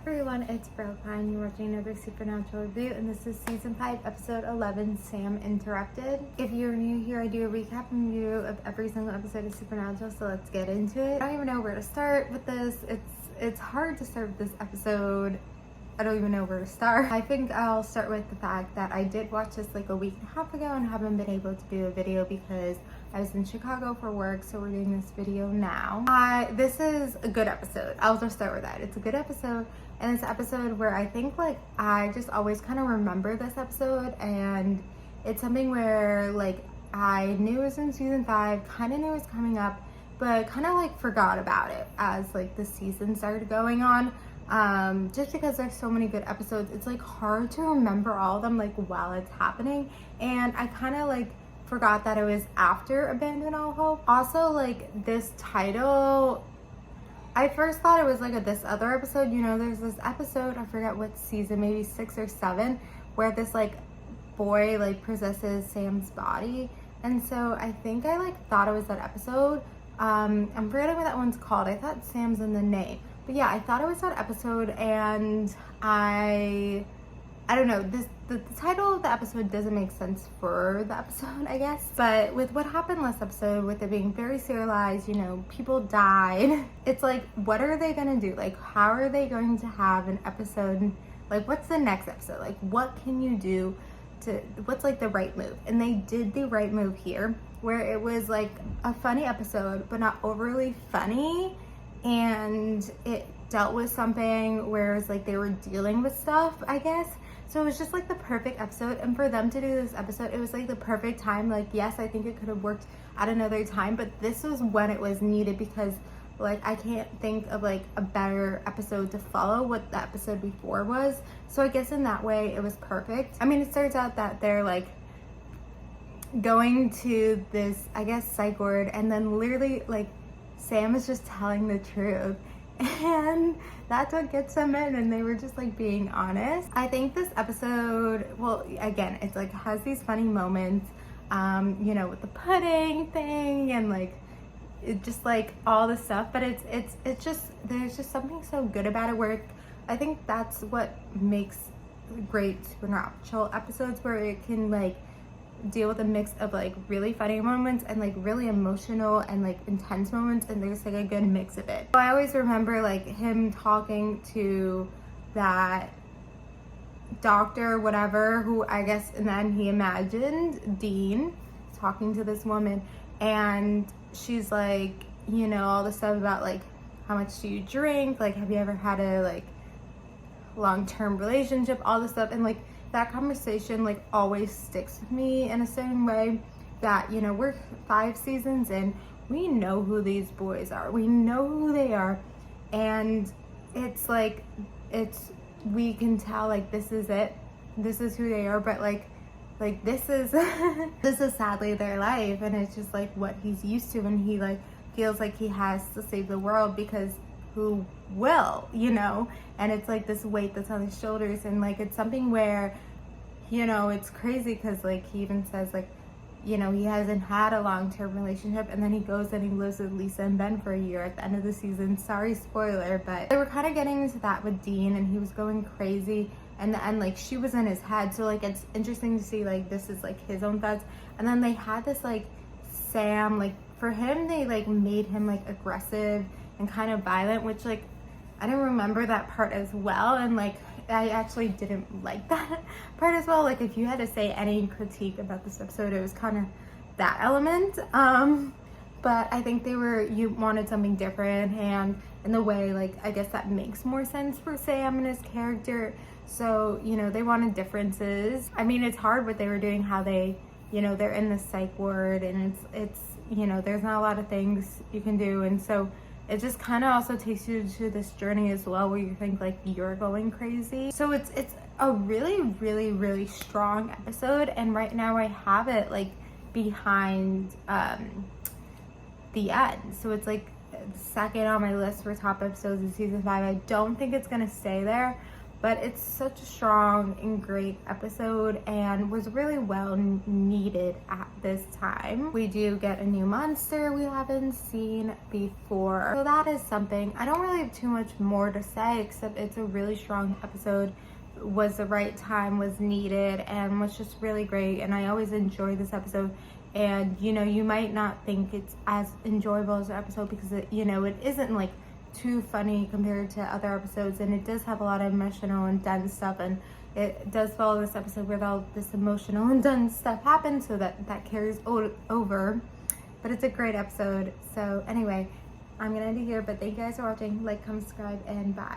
everyone, it's Brooklyn. You're watching another Supernatural review, and this is Season 5, Episode 11, Sam Interrupted. If you're new here, I do a recap and review of every single episode of Supernatural, so let's get into it. I don't even know where to start with this. It's hard to start with this episode. I don't even know where to start. I think I'll start with the fact that I did watch this like a week and a half ago and haven't been able to do a video because I was in Chicago for work, so we're doing this video now. This is a good episode. I'll just start with that. It's a good episode, and it's an episode where I think like I just always kind of remember this episode, and it's something where like I knew it was in season 5, kind of knew it was coming up, but kind of like forgot about it as like the season started going on. Just because there's so many good episodes, it's like hard to remember all of them like while it's happening, and I kind of like forgot that it was after Abandon All Hope. Also, like this title, I first thought it was like this other episode. You know, there's this episode, I forget what season, maybe 6 or 7, where this like boy like possesses Sam's body, and so I think I like thought it was that episode. I'm forgetting what that one's called. I thought Sam's in the name. But yeah, I thought it was that episode, and I don't know, the title of the episode doesn't make sense for the episode, I guess. But with what happened last episode, with it being very serialized, you know, people died, it's like, what are they gonna do? Like, how are they going to have an episode? Like, what's the next episode? Like, what can you do to, what's like the right move? And they did the right move here, where it was like a funny episode, but not overly funny. And it dealt with something where it was like they were dealing with stuff, I guess. So it was just like the perfect episode, and for them to do this episode, it was like the perfect time. Like, yes, I think it could have worked at another time, but this was when it was needed, because like I can't think of like a better episode to follow what the episode before was. So I guess in that way it was perfect. I mean, it starts out that they're like going to this, I guess, psych ward, and then literally like Sam is just telling the truth, and that's what gets them in, and they were just like being honest. I think this episode, well, again, it's like has these funny moments, you know, with the pudding thing and like it just like all the stuff, but it's just, there's just something so good about it, where I think that's what makes great Supernatural episodes, where it can like deal with a mix of like really funny moments and like really emotional and like intense moments, and there's like a good mix of it. So I always remember like him talking to that doctor, whatever, who I guess, and then he imagined Dean talking to this woman, and she's like, you know, all the stuff about like how much do you drink, like have you ever had a like long-term relationship, all this stuff, and like that conversation like always sticks with me in a certain way, that, you know, we're 5 seasons in, we know who these boys are, we know who they are, and it's like, we can tell like this is it, this is who they are, but like this is this is sadly their life, and it's just like what he's used to, and he like feels like he has to save the world, because who will, you know? And it's like this weight that's on his shoulders, and like it's something where, you know, it's crazy, because like he even says like, you know, he hasn't had a long-term relationship, and then he goes and he lives with Lisa and Ben for a year at the end of the season. Sorry, spoiler, but they were kind of getting into that with Dean, and he was going crazy, and the end, like she was in his head, so like it's interesting to see like this is like his own thoughts. And then they had this like Sam, like for him they like made him like aggressive and kind of violent, which like I didn't remember that part as well, and like I actually didn't like that part as well. Like if you had to say any critique about this episode, it was kind of that element. But I think you wanted something different, and in the way like I guess that makes more sense for Sam and his character. So, you know, they wanted differences. I mean, it's hard what they were doing, how they, you know, they're in the psych ward, and it's you know, there's not a lot of things you can do, and so it just kind of also takes you to this journey as well, where you think like you're going crazy. So it's a really, really, really strong episode, and right now I have it like behind the end. So it's like second on my list for top episodes of season 5. I don't think it's gonna stay there, But it's such a strong and great episode and was really well needed at this time. We do get a new monster we haven't seen before. So that is something. I don't really have too much more to say, except it's a really strong episode. Was the right time, was needed, and was just really great. And I always enjoy this episode. And you know, you might not think it's as enjoyable as the episode because it, you know, it isn't like too funny compared to other episodes, and it does have a lot of emotional and dense stuff, and it does follow this episode where all this emotional and dense stuff happens, so that carries over. But it's a great episode. So anyway, I'm gonna end it here, but thank you guys for watching. Like, comment, subscribe, and bye.